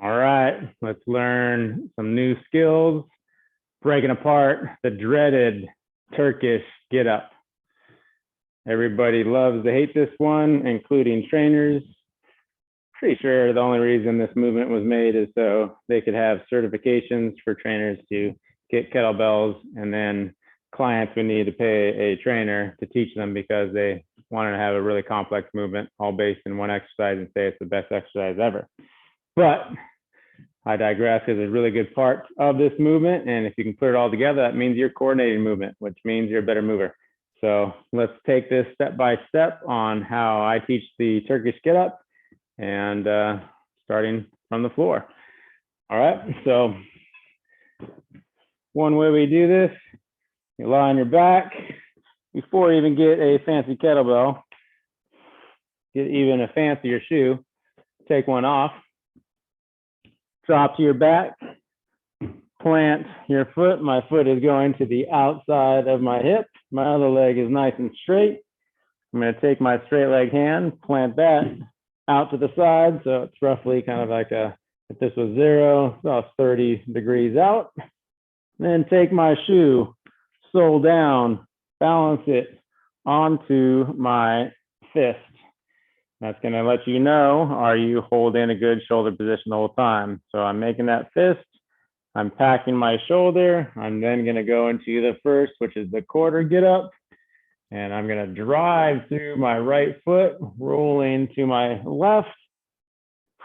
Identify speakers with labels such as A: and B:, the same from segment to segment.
A: All right, let's learn some new skills, breaking apart the dreaded Turkish get up. Everybody loves to hate this one, including trainers. Pretty sure the only reason this movement was made is so they could have certifications for trainers to get kettlebells, and then clients would need to pay a trainer to teach them because they wanted to have a really complex movement all based in one exercise and say it's the best exercise ever. But I digress, because there's really good parts of this movement, and if you can put it all together, that means you're coordinating movement, which means you're a better mover. So let's take this step by step on how I teach the Turkish get up, and starting from the floor. All right, so one way we do this, you lie on your back. Before you even get a fancy kettlebell, get even a fancier shoe, take one off, drop to your back, plant your foot. My foot is going to the outside of my hip. My other leg is nice and straight. I'm going to take my straight leg hand, plant that out to the side. So it's roughly kind of like if this was 0, about 30 degrees out. Then take my shoe, sole down, balance it onto my fist. That's going to let you know, are you holding a good shoulder position the whole time? So I'm making that fist. I'm packing my shoulder. I'm then going to go into the first, which is the quarter get up. And I'm going to drive through my right foot, rolling to my left,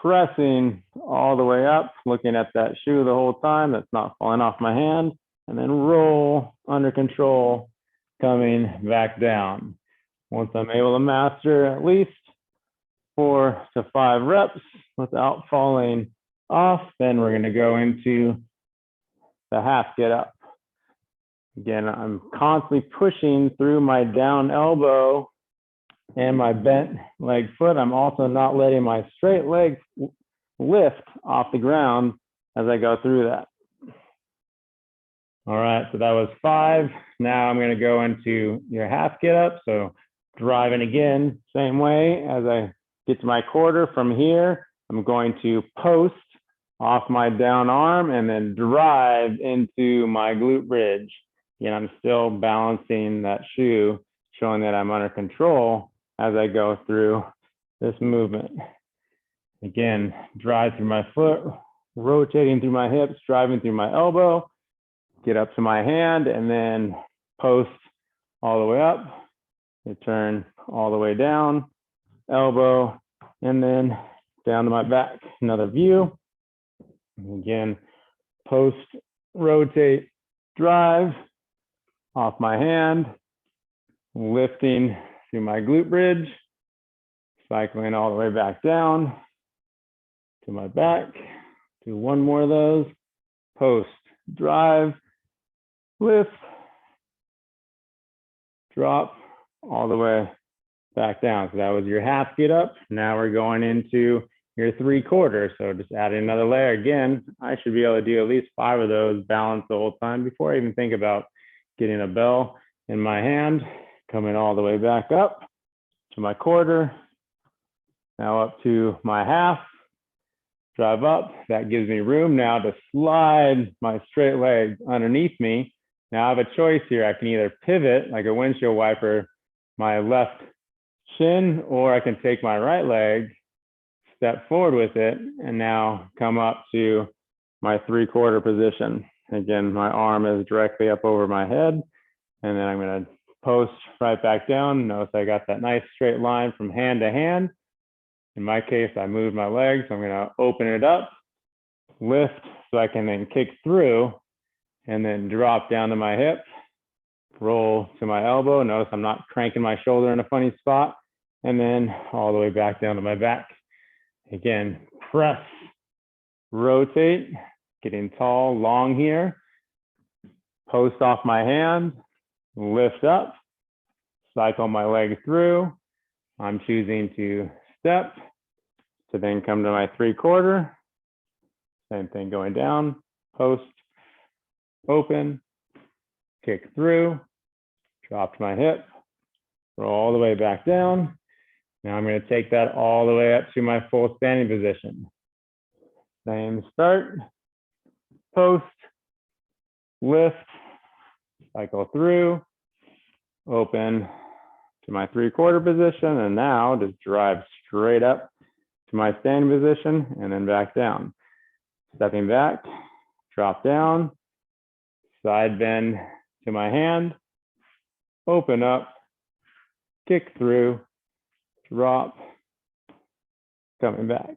A: pressing all the way up, looking at that shoe the whole time. That's not falling off my hand. And then roll under control, coming back down. Once I'm able to master at least 4 to 5 reps without falling off, then we're going to go into the half get up. Again, I'm constantly pushing through my down elbow and my bent leg foot. I'm also not letting my straight leg lift off the ground as I go through that. All right, so that was 5. Now I'm going to go into your half get up. So driving again, same way as I get to my quarter. From here, I'm going to post off my down arm and then drive into my glute bridge. Again, I'm still balancing that shoe, showing that I'm under control as I go through this movement. Again, drive through my foot, rotating through my hips, driving through my elbow, get up to my hand, and then post all the way up, return all the way down, elbow, and then down to my back. Another view. Again, post, rotate, drive off my hand, lifting through my glute bridge, cycling all the way back down to my back. Do one more of those. Post, drive, lift, drop all the way back down. So that was your half get up. Now we're going into your 3/4. So just adding another layer. Again, I should be able to do at least 5 of those balanced the whole time before I even think about getting a bell in my hand, coming all the way back up to my quarter, now up to my half, drive up. That gives me room now to slide my straight leg underneath me. Now I have a choice here. I can either pivot like a windshield wiper, my left shin, or I can take my right leg, step forward with it, and now come up to my 3/4 position. Again, my arm is directly up over my head, and then I'm going to post right back down. Notice I got that nice straight line from hand to hand. In my case, I moved my leg, so I'm going to open it up, lift so I can then kick through, and then drop down to my hip, roll to my elbow. Notice I'm not cranking my shoulder in a funny spot, and then all the way back down to my back. Again, press, rotate, getting tall, long here, post off my hand, lift up, cycle my leg through. I'm choosing to step to then come to my 3/4. Same thing going down, post, open, kick through, drop to my hip, roll all the way back down. Now I'm going to take that all the way up to my full standing position. Same start, post, lift, cycle through, open to my 3/4 position, and now just drive straight up to my standing position and then back down. Stepping back, drop down, side bend to my hand, open up, kick through, drop, coming back,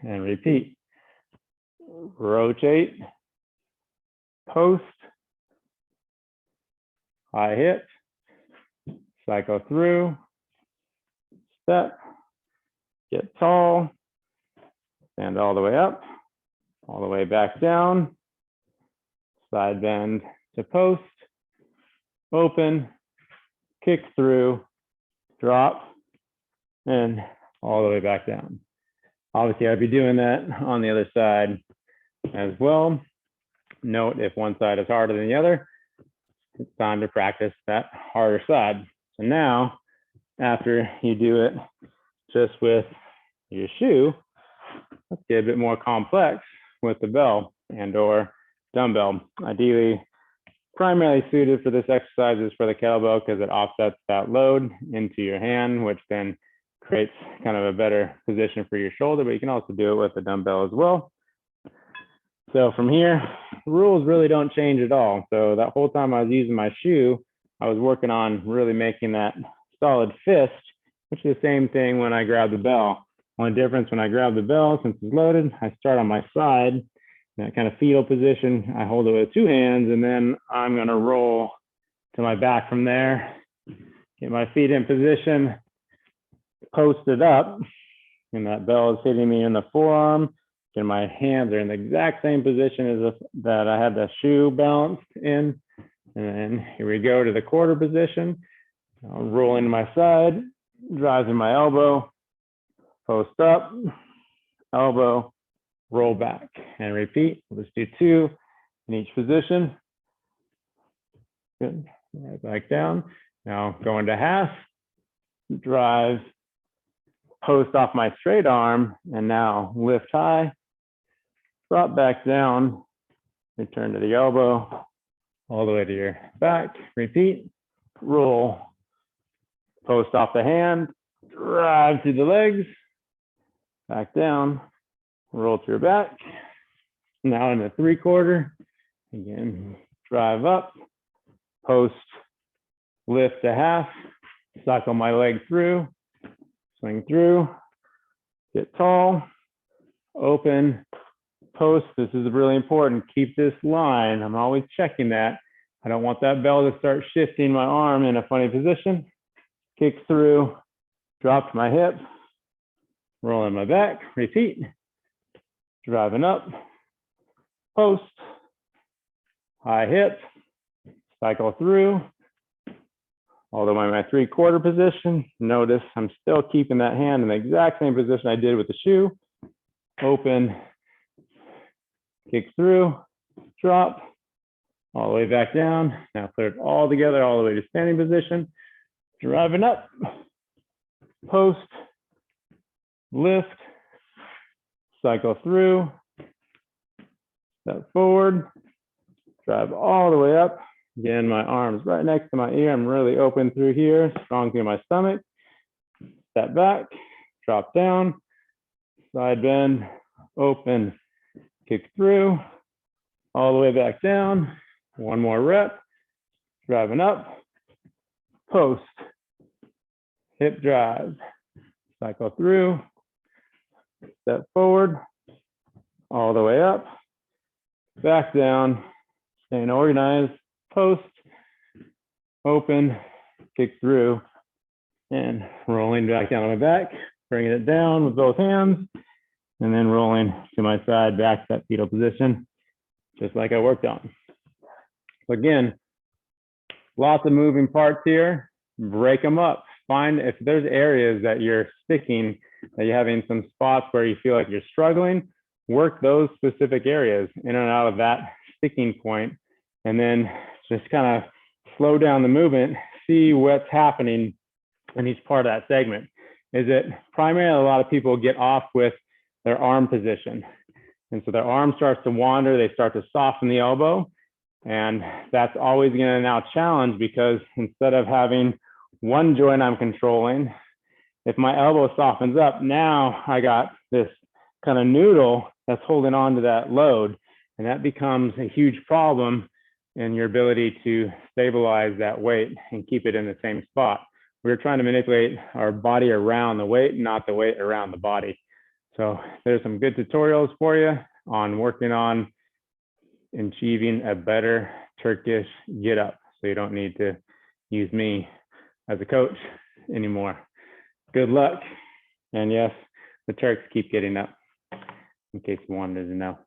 A: and repeat. Rotate, post, high hit, cycle through, step, get tall, stand all the way up, all the way back down, side bend to post, open, kick through, drop, and all the way back down. Obviously, I'd be doing that on the other side as well. Note if one side is harder than the other, it's time to practice that harder side. So now, after you do it just with your shoe, let's get a bit more complex with the bell and or dumbbell. Ideally, primarily suited for this exercise is for the kettlebell because it offsets that load into your hand, which then creates kind of a better position for your shoulder, but you can also do it with the dumbbell as well. So from here, the rules really don't change at all. So that whole time I was using my shoe, I was working on really making that solid fist, which is the same thing when I grab the bell. Only difference when I grab the bell, since it's loaded, I start on my side, in that kind of fetal position. I hold it with 2 hands, and then I'm gonna roll to my back from there, get my feet in position, post it up, and that bell is hitting me in the forearm, and my hands are in the exact same position as that I had the shoe balanced in. And then here we go to the 1/4 position. I'll roll into my side, drive in my elbow, post up, elbow, roll back, and repeat. We'll just do 2 in each position. Good, right back down. Now go into half, drive, post off my straight arm, and now lift high, drop back down, return to the elbow, all the way to your back, repeat, roll, post off the hand, drive through the legs, back down, roll to your back. Now in the 3/4, again, drive up, post, lift to half, cycle my leg through, swing through, get tall, open, post. This is really important. Keep this line. I'm always checking that. I don't want that bell to start shifting my arm in a funny position. Kick through, drop to my hip, rolling my back, repeat, driving up, post, high hip, cycle through, all the way to my 3/4 position. Notice I'm still keeping that hand in the exact same position I did with the shoe. Open, kick through, drop, all the way back down. Now put it all together, all the way to standing position. Driving up, post, lift, cycle through, step forward, drive all the way up. Again, my arms right next to my ear. I'm really open through here, strong through my stomach. Step back, drop down, side bend, open, kick through, all the way back down. 1 more rep, driving up, post, hip drive, cycle through, step forward, all the way up, back down, staying organized, post, open, kick through, and rolling back down on my back, bringing it down with both hands, and then rolling to my side back to that fetal position, just like I worked on. So again, lots of moving parts here. Break them up. Find if there's areas that you're sticking, that you're having some spots where you feel like you're struggling, work those specific areas in and out of that sticking point, and then just kind of slow down the movement, see what's happening in each part of that segment. Is it primarily a lot of people get off with their arm position, And so their arm starts to wander, they start to soften the elbow. And that's always gonna now challenge, because instead of having one joint I'm controlling, if my elbow softens up, now I got this kind of noodle that's holding on to that load. And that becomes a huge problem in your ability to stabilize that weight and keep it in the same spot. We're trying to manipulate our body around the weight, not the weight around the body. So there's some good tutorials for you on working on achieving a better Turkish get up. So you don't need to use me as a coach anymore. Good luck. And yes, the Turks keep getting up, in case you wanted to know.